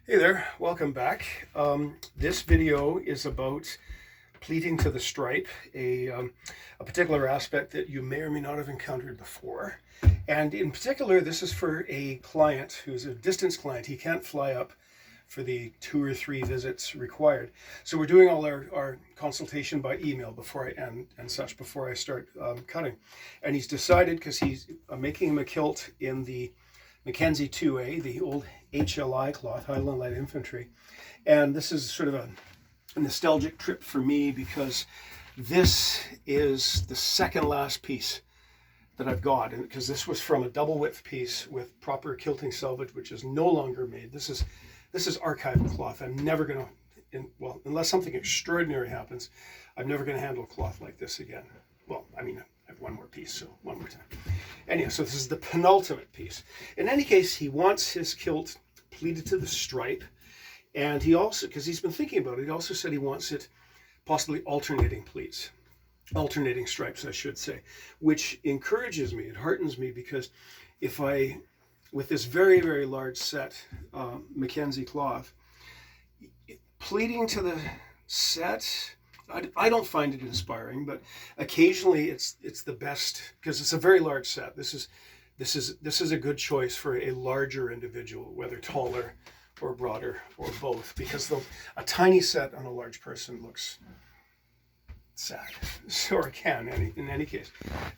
Hey there, welcome back. This video is about pleating to the stripe, a particular aspect that you may or may not have encountered before. And in particular, this is for a client who's a distance client. He can't fly up for the 2 or 3 visits required. So we're doing all our consultation by email and such before I start cutting. And he's decided, because he's making him a kilt in the Mackenzie 2A, the old HLI cloth, Highland Light Infantry. And this is sort of a nostalgic trip for me because this is the second last piece that I've got, because this was from a double width piece with proper quilting selvage, which is no longer made. This is archival cloth. I'm never going to, well, unless something extraordinary happens, I'm never going to handle cloth like this again. Well, I mean, I have one more piece, so one more time. Anyway, so this is the penultimate piece. In any case, he wants his kilt pleated to the stripe, and he also, because he's been thinking about it, he also said he wants it possibly alternating pleats, alternating stripes, I should say, which encourages me, it heartens me, because if I, with this very, very large set Mackenzie cloth, pleating to the set, I don't find it inspiring, but occasionally it's the best because it's a very large set. This is a good choice for a larger individual, whether taller or broader or both, because a tiny set on a large person looks sad, or it can in any case.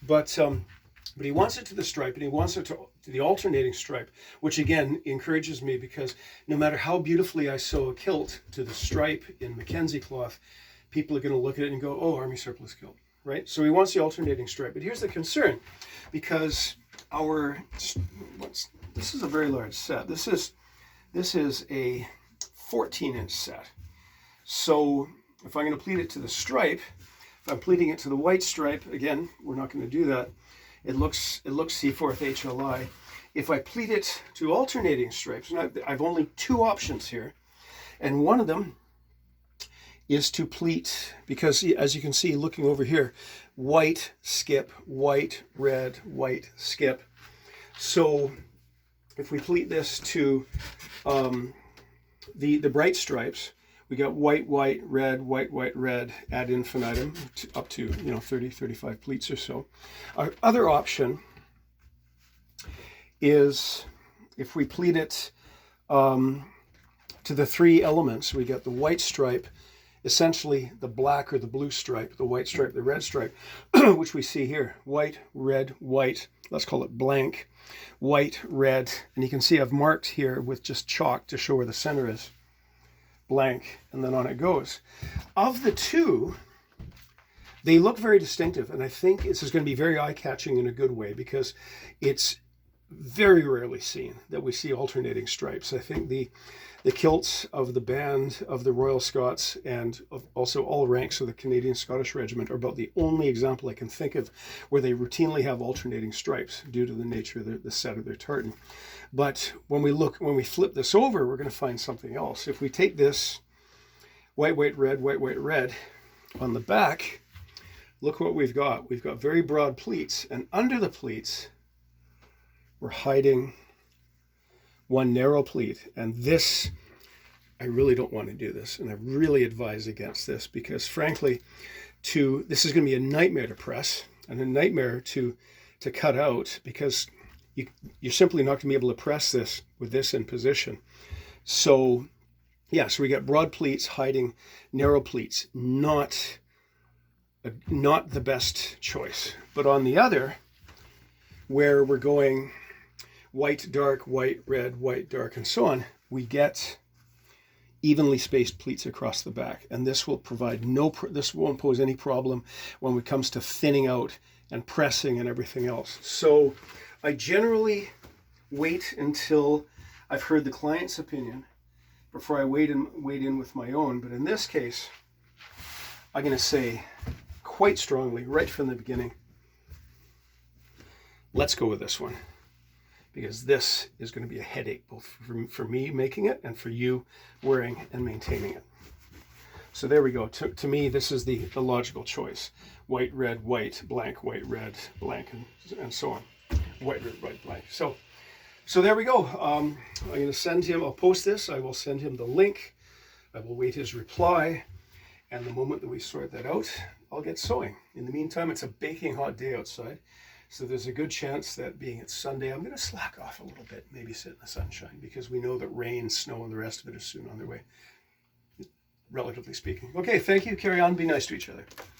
But he wants it to the stripe, and he wants it to the alternating stripe, which again encourages me, because no matter how beautifully I sew a kilt to the stripe in Mackenzie cloth, people are going to look at it and go, oh, Army surplus kilt, right? So he wants the alternating stripe. But here's the concern, because this is a very large set. This is a 14-inch set. So if I'm going to pleat it to the stripe, if I'm pleating it to the white stripe, again, we're not going to do that. It looks C4th HLI. If I pleat it to alternating stripes, and I've only 2 options here, and one of them is to pleat, because as you can see looking over here, white, skip, white, red, white, skip. So if we pleat this to the bright stripes, we got white, white, red, white, white, red ad infinitum, up to 30, 35 pleats or so. Our other option is if we pleat it to the 3 elements. We got the white stripe, essentially the black or the blue stripe, the white stripe, the red stripe, which we see here, white, red, white, let's call it blank, white, red, and you can see I've marked here with just chalk to show where the center is, blank, and then on it goes. Of the 2, they look very distinctive, and I think this is going to be very eye-catching in a good way, because it's very rarely seen that we see alternating stripes. I think the kilts of the band of the Royal Scots, and also all ranks of the Canadian Scottish Regiment, are about the only example I can think of where they routinely have alternating stripes due to the nature of the set of their tartan. But when we flip this over, we're going to find something else. If we take this white, white, red, white, white, red on the back, look what we've got. We've got very broad pleats, and under the pleats, we're hiding one narrow pleat. And this, I really don't want to do this, and I really advise against this, because frankly, this is going to be a nightmare to press and a nightmare to cut out, because you're simply not going to be able to press this with this in position. So yeah, so we got broad pleats hiding narrow pleats, not the best choice. But on the other, where we're going white, dark, white, red, white, dark, and so on, we get evenly spaced pleats across the back. And this will provide this won't pose any problem when it comes to thinning out and pressing and everything else. So I generally wait until I've heard the client's opinion before I wade in with my own. But in this case, I'm going to say quite strongly right from the beginning, let's go with this one, because this is going to be a headache, both for me making it and for you wearing and maintaining it. So there we go. To me, this is the logical choice. White, red, white, blank, white, red, blank, and so on. White, red, white, blank. So So there we go. I'm going to send him, I'll post this, I will send him the link, I will wait his reply, and the moment that we sort that out, I'll get sewing. In the meantime, it's a baking hot day outside, so there's a good chance that being it's Sunday, I'm going to slack off a little bit, maybe sit in the sunshine, because we know that rain, snow, and the rest of it is soon on their way, relatively speaking. Okay, thank you, carry on, be nice to each other.